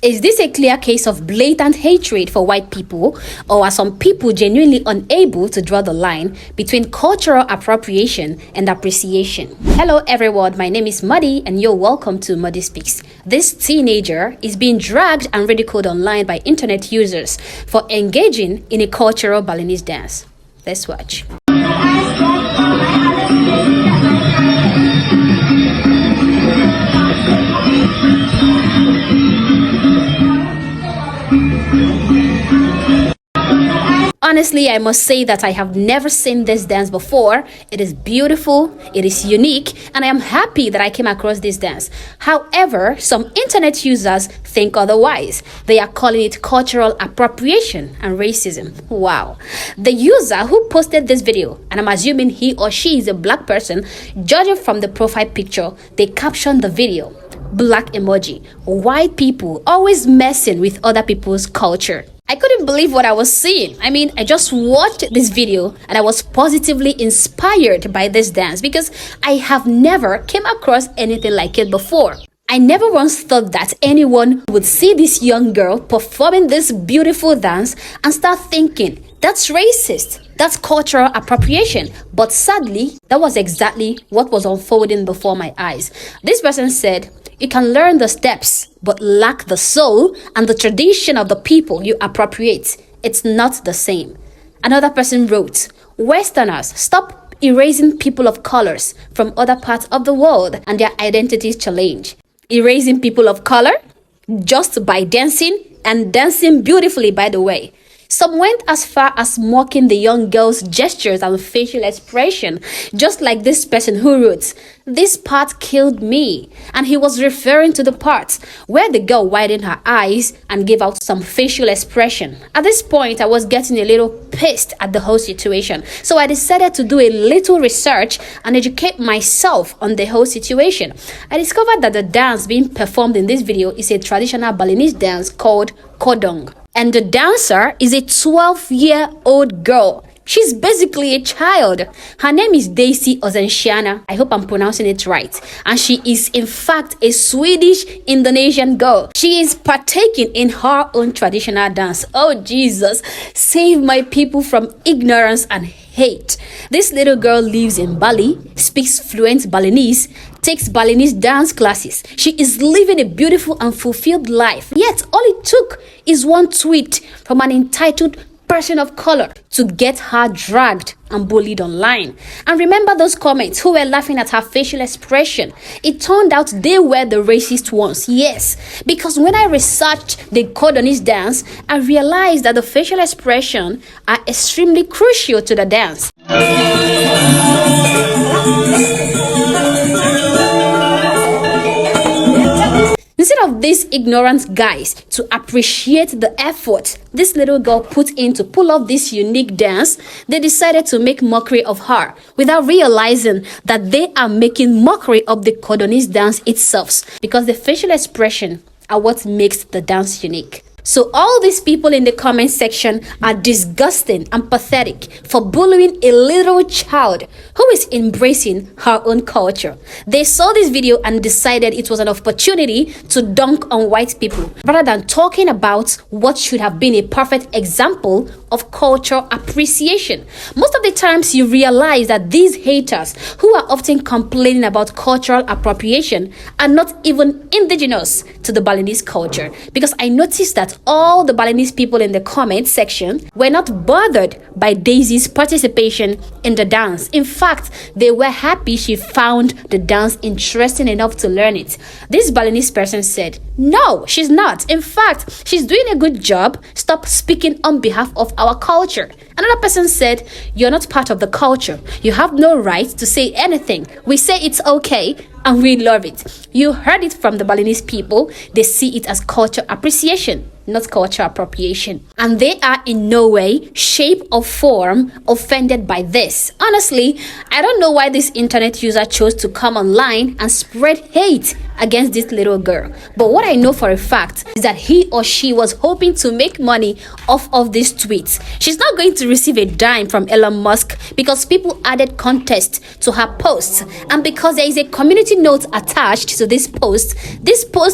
Is this a clear case of blatant hatred for white people, or are some people genuinely unable to draw the line between cultural appropriation and appreciation? Hello everyone, my name is Muddy and you're welcome to Muddy Speaks. This teenager is being dragged and ridiculed online by internet users for engaging in a cultural Balinese dance. Let's watch. Honestly, I must say that I have never seen this dance before. It is beautiful, it is unique, and I am happy that I came across this dance. However, some internet users think otherwise. They are calling it cultural appropriation and racism. Wow. The user who posted this video, and I'm assuming he or she is a black person, judging from the profile picture, they captioned the video. Black emoji. White people always messing with other people's culture. I couldn't believe what I was seeing. I just watched this video and I was positively inspired by this dance because I have never came across anything like it before. I never once thought that anyone would see this young girl performing this beautiful dance and start thinking, that's racist, that's cultural appropriation. But sadly, that was exactly what was unfolding before my eyes. This person said, you can learn the steps, but lack the soul and the tradition of the people you appropriate. It's not the same. Another person wrote, Westerners, stop erasing people of colors from other parts of the world and their identities challenge. Erasing people of color? Just by dancing, and dancing beautifully, by the way. Some went as far as mocking the young girl's gestures and facial expression, just like this person who wrote, this part killed me. And he was referring to the part where the girl widened her eyes and gave out some facial expression. At this point, I was getting a little pissed at the whole situation. So I decided to do a little research and educate myself on the whole situation. I discovered that the dance being performed in this video is a traditional Balinese dance called Codong. And the dancer is a 12-year-old girl. She's basically a child. Her name is Daisy Ozensiana. I hope I'm pronouncing it right. And she is in fact a Swedish Indonesian girl. She is partaking in her own traditional dance. Oh Jesus, save my people from ignorance and hate. This little girl lives in Bali, speaks fluent Balinese, takes Balinese dance classes. She is living a beautiful and fulfilled life. Yet all it took is one tweet from an entitled person of color to get her dragged and bullied online. And remember those comments who were laughing at her facial expression? It turned out they were the racist ones. Yes, because when I researched the Codonese dance, I realized that the facial expression are extremely crucial to the dance. Instead of these ignorant guys to appreciate the effort this little girl put in to pull off this unique dance, they decided to make mockery of her without realizing that they are making mockery of the Codonese dance itself, because the facial expression are what makes the dance unique. So all these people in the comment section are disgusting and pathetic for bullying a little child who is embracing her own culture. They saw this video and decided it was an opportunity to dunk on white people rather than talking about what should have been a perfect example of cultural appreciation. Most of the times you realize that these haters who are often complaining about cultural appropriation are not even indigenous to the Balinese culture, because I noticed that all the Balinese people in the comment section were not bothered by Daisy's participation in the dance. In fact, they were happy she found the dance interesting enough to learn it. This Balinese person said, no, she's not. In fact, she's doing a good job. Stop speaking on behalf of our culture. Another person said, you're not part of the culture. You have no right to say anything. We say it's okay and we love it. You heard it from the Balinese people. They see it as culture appreciation, not culture appropriation. And they are in no way, shape or form offended by this. Honestly, I don't know why this internet user chose to come online and spread hate against this little girl. But what I know for a fact is that he or she was hoping to make money off of these tweets. She's not going to receive a dime from Elon Musk because people added context to her posts, and because there is a community note attached to this post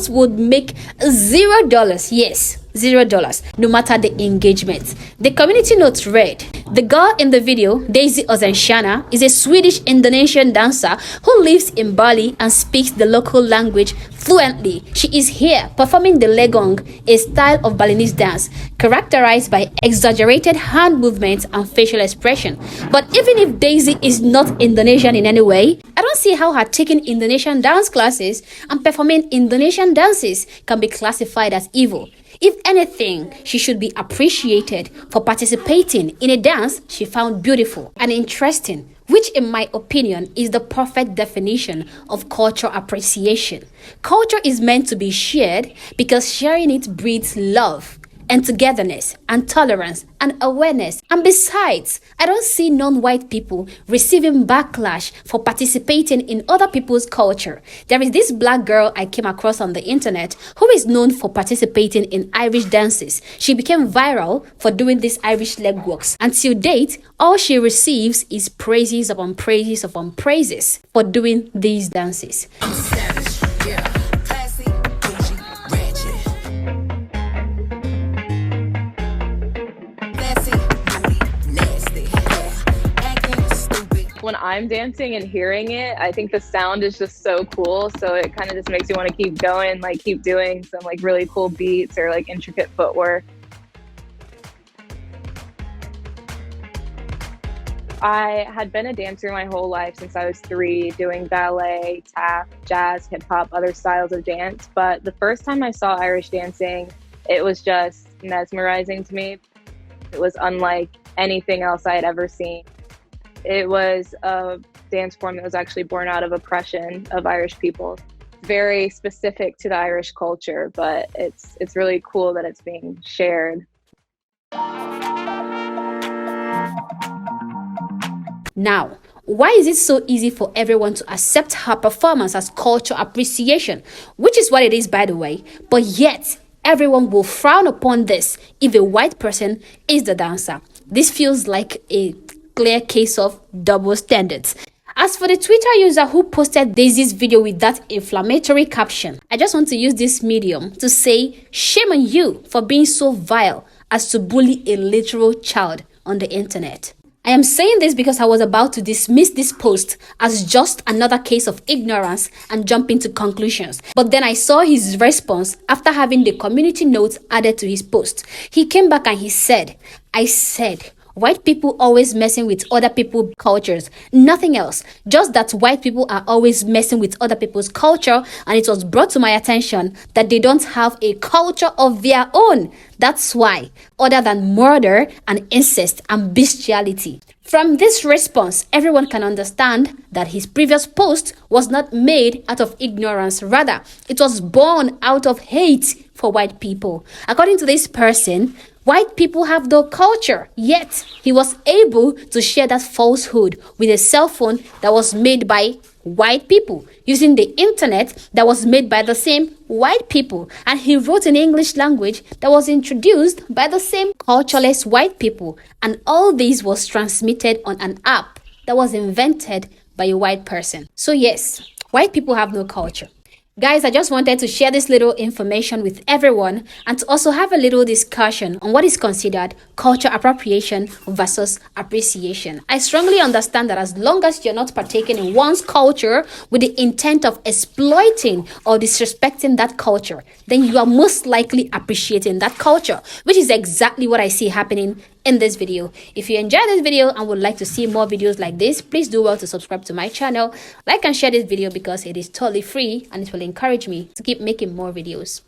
would make $0. Yes, $0, no matter the engagement. The community note read, the girl in the video, Daisy Ozenshana, is a Swedish Indonesian dancer who lives in Bali and speaks the local language fluently. She is here performing the Legong, a style of Balinese dance characterized by exaggerated hand movements and facial expression. But even if Daisy is not Indonesian in any way, I don't see how her taking Indonesian dance classes and performing Indonesian dances can be classified as evil. If anything, she should be appreciated for participating in a dance she found beautiful and interesting, which in my opinion is the perfect definition of cultural appreciation. Culture is meant to be shared because sharing it breeds love and togetherness and tolerance and awareness. And besides, I don't see non-white people receiving backlash for participating in other people's culture. There is this black girl I came across on the internet who is known for participating in Irish dances. She became viral for doing these Irish leg walks. And till date, all she receives is praises upon praises upon praises for doing these dances. When I'm dancing and hearing it, I think the sound is just so cool. So it kind of just makes you want to keep going, like keep doing some like really cool beats or like intricate footwork. I had been a dancer my whole life since I was 3, doing ballet, tap, jazz, hip hop, other styles of dance. But the first time I saw Irish dancing, it was just mesmerizing to me. It was unlike anything else I had ever seen. It was a dance form that was actually born out of oppression of Irish people. Very specific to the Irish culture, but it's really cool that it's being shared. Now, why is it so easy for everyone to accept her performance as cultural appreciation, which is what it is, by the way, but yet everyone will frown upon this if a white person is the dancer? This feels like a clear case of double standards. As for the Twitter user who posted Daisy's video with that inflammatory caption, I just want to use this medium to say shame on you for being so vile as to bully a literal child on the internet. I am saying this because I was about to dismiss this post as just another case of ignorance and jump into conclusions. But then I saw his response after having the community notes added to his post. He came back and he said, I said, white people always messing with other people's cultures. Nothing else. Just that white people are always messing with other people's culture, and it was brought to my attention that they don't have a culture of their own. That's why, other than murder and incest and bestiality. From this response, everyone can understand that his previous post was not made out of ignorance. Rather, it was born out of hate for white people. According to this person, white people have no culture, yet he was able to share that falsehood with a cell phone that was made by white people, using the internet that was made by the same white people, and he wrote in English language that was introduced by the same cultureless white people, and all this was transmitted on an app that was invented by a white person. So yes, white people have no culture. Guys, I just wanted to share this little information with everyone and to also have a little discussion on what is considered culture appropriation versus appreciation. I strongly understand that as long as you're not partaking in one's culture with the intent of exploiting or disrespecting that culture, then you are most likely appreciating that culture, which is exactly what I see happening in this video. If you enjoyed this video and would like to see more videos like this, please do well to subscribe to my channel, like and share this video because it is totally free and it will encourage me to keep making more videos.